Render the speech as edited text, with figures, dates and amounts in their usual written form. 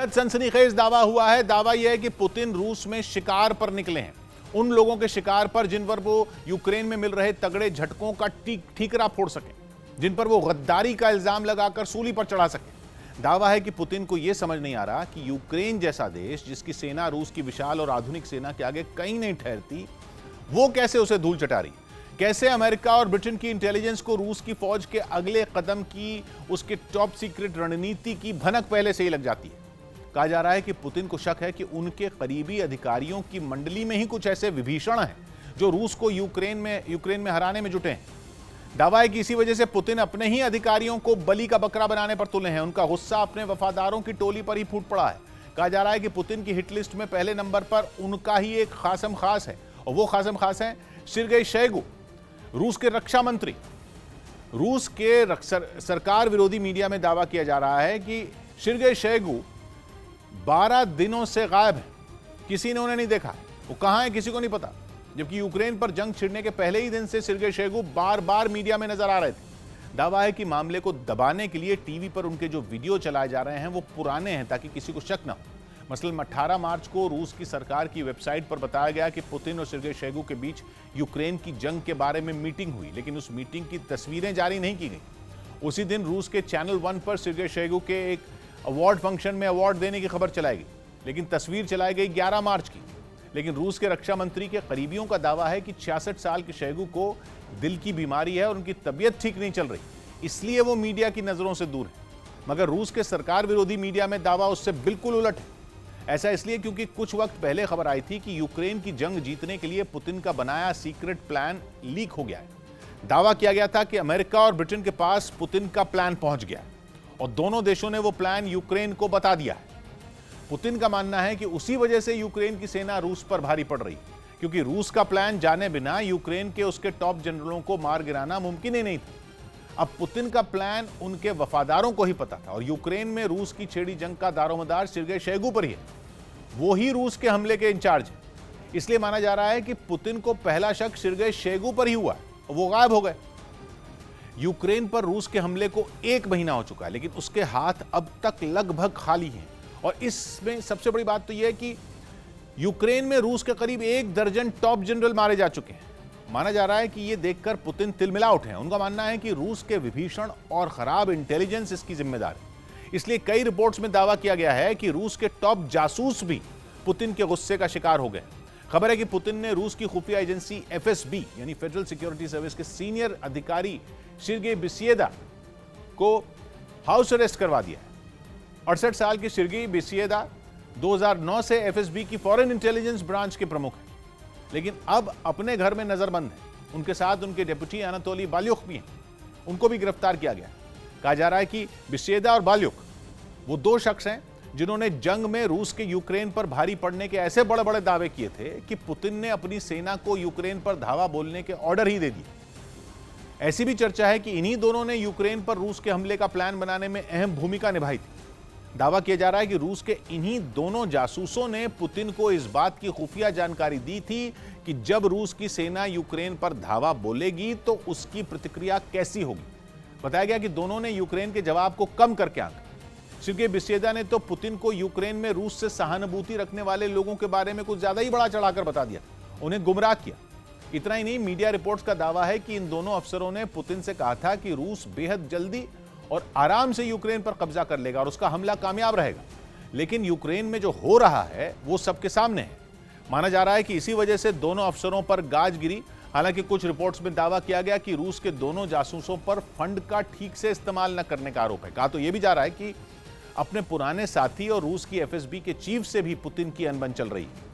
सनसनीखेज दावा हुआ है। दावा यह है कि पुतिन रूस में शिकार पर निकले हैं, उन लोगों के शिकार पर जिन पर वो यूक्रेन में मिल रहे तगड़े झटकों का ठीकरा फोड़ सके, जिन पर वो गद्दारी का इल्जाम लगाकर सूली पर चढ़ा सके। दावा है कि पुतिन को यह समझ नहीं आ रहा कि यूक्रेन जैसा देश, जिसकी सेना रूस की विशाल और आधुनिक सेना के आगे कहीं नहीं ठहरती, वो कैसे उसे धूल चटा रही। कैसे अमेरिका और ब्रिटेन की इंटेलिजेंस को रूस की फौज के अगले कदम की, उसके टॉप सीक्रेट रणनीति की भनक पहले से ही लग जाती है। कहा जा रहा है कि पुतिन को शक है कि उनके करीबी अधिकारियों की मंडली में ही कुछ ऐसे विभीषण हैं जो रूस को यूक्रेन में हराने में जुटे हैं। दावा है कि इसी वजह से पुतिन अपने ही अधिकारियों को बलि का बकरा बनाने पर तुले हैं। उनका गुस्सा अपने वफादारों की टोली पर ही फूट पड़ा है। कहा जा रहा है कि पुतिन की हिट लिस्ट में पहले नंबर पर उनका ही एक खासम खास है, और वो खासम खास है सेर्गेई शोइगु, रूस के रक्षा मंत्री। रूस के सरकार विरोधी मीडिया में दावा किया जा रहा है कि सेर्गेई शोइगु 12 दिनों से गायब है, किसी ने उन्हें नहीं देखा। वो कहां है किसी को नहीं पता। जबकि यूक्रेन पर जंग छिड़ने के पहले ही दिन से सेर्गेई शोइगु बार बार मीडिया में नजर आ रहे थे। दावा है कि मामले को दबाने के लिए टीवी पर उनके जो वीडियो चलाए जा रहे हैं वो पुराने हैं, ताकि किसी को शक ना हो। मसलन 18 मार्च को रूस की सरकार की वेबसाइट पर बताया गया कि पुतिन और सेर्गेई शोइगु के बीच यूक्रेन की जंग के बारे में मीटिंग हुई, लेकिन उस मीटिंग की तस्वीरें जारी नहीं की गई। उसी दिन रूस के चैनल 1 पर सेर्गेई शोइगु के एक अवार्ड फंक्शन में अवार्ड देने की खबर चलाई गई, लेकिन तस्वीर चलाई गई 11 मार्च की। लेकिन रूस के रक्षा मंत्री के करीबियों का दावा है कि 66 साल के शोइगु को दिल की बीमारी है और उनकी तबीयत ठीक नहीं चल रही, इसलिए वो मीडिया की नजरों से दूर है। मगर रूस के सरकार विरोधी मीडिया में दावा उससे बिल्कुल उलट है। ऐसा इसलिए क्योंकि कुछ वक्त पहले खबर आई थी कि यूक्रेन की जंग जीतने के लिए पुतिन का बनाया सीक्रेट प्लान लीक हो गया है। दावा किया गया था कि अमेरिका और ब्रिटेन के पास पुतिन का प्लान पहुंच गया और दोनों देशों ने वो प्लान यूक्रेन को बता दिया है। पुतिन का मानना है कि उसी वजह से यूक्रेन की सेना रूस पर भारी पड़ रही, क्योंकि रूस का प्लान जाने बिना यूक्रेन के उसके टॉप जनरलों को मार गिराना मुमकिन ही नहीं था। अब पुतिन का प्लान उनके वफादारों को ही पता था, और यूक्रेन में रूस की छेड़ी जंग का दारोमदार सेर्गेई शोइगु पर ही है। वो ही रूस के हमले के इंचार्ज है। इसलिए माना जा रहा है कि पुतिन को पहला शक सेर्गेई शोइगु पर ही हुआ, वो गायब हो गए। यूक्रेन पर रूस के हमले को 1 महीना हो चुका है, लेकिन उसके हाथ अब तक लगभग खाली हैं। और इसमें सबसे बड़ी बात तो यह है कि यूक्रेन में रूस के करीब 1 दर्जन टॉप जनरल मारे जा चुके हैं। माना जा रहा है कि यह देखकर पुतिन तिलमिला उठे हैं। उनका मानना है कि रूस के विभीषण और खराब इंटेलिजेंस इसकी जिम्मेदार है। इसलिए कई रिपोर्ट्स में दावा किया गया है कि रूस के टॉप जासूस भी पुतिन के गुस्से का शिकार हो गए। खबर है कि पुतिन ने रूस की खुफिया एजेंसी FSB यानी फेडरल सिक्योरिटी सर्विस के सीनियर अधिकारी सेर्गेई बिसिएदा को हाउस अरेस्ट करवा दिया है। 68 साल की सेर्गेई बिसिएदा 2009 से FSB की फॉरेन इंटेलिजेंस ब्रांच के प्रमुख हैं, लेकिन अब अपने घर में नजरबंद हैं। उनके साथ उनके डेप्यूटी अनातोली बाल्युक भी हैं, उनको भी गिरफ्तार किया गया। कहा जा रहा है कि बिसिएदा और बाल्युक वो 2 शख्स हैं जिन्होंने जंग में रूस के यूक्रेन पर भारी पड़ने के ऐसे बड़े बड़े दावे किए थे कि पुतिन ने अपनी सेना को यूक्रेन पर धावा बोलने के ऑर्डर ही दे दिए। ऐसी भी चर्चा है कि इन्हीं दोनों ने यूक्रेन पर रूस के हमले का प्लान बनाने में अहम भूमिका निभाई थी। दावा किया जा रहा है कि रूस के इन्हीं दोनों जासूसों ने पुतिन को इस बात की खुफिया जानकारी दी थी कि जब रूस की सेना यूक्रेन पर धावा बोलेगी तो उसकी प्रतिक्रिया कैसी होगी। बताया गया कि दोनों ने यूक्रेन के जवाब को कम करके आंका। सेर्गेई बिसिएदा ने तो पुतिन को यूक्रेन में रूस से सहानुभूति रखने वाले लोगों के बारे में कुछ ज्यादा ही बड़ा चढ़ाकर बता दिया, उन्हें गुमराह किया। इतना ही नहीं, मीडिया रिपोर्ट्स का दावा है कि इन दोनों अफसरों ने पुतिन से कहा था कि रूस बेहद जल्दी और आराम से यूक्रेन पर कब्जा कर लेगा और उसका हमला कामयाब रहेगा। लेकिन यूक्रेन में जो हो रहा है वो सबके सामने है। माना जा रहा है कि इसी वजह से दोनों अफसरों पर गाज गिरी। हालांकि कुछ रिपोर्ट्स में दावा किया गया कि रूस के दोनों जासूसों पर फंड का ठीक से इस्तेमाल न करने का आरोप है। कहा तो यह भी जा रहा है कि अपने पुराने साथी और रूस की FSB के चीफ से भी पुतिन की अनबन चल रही है।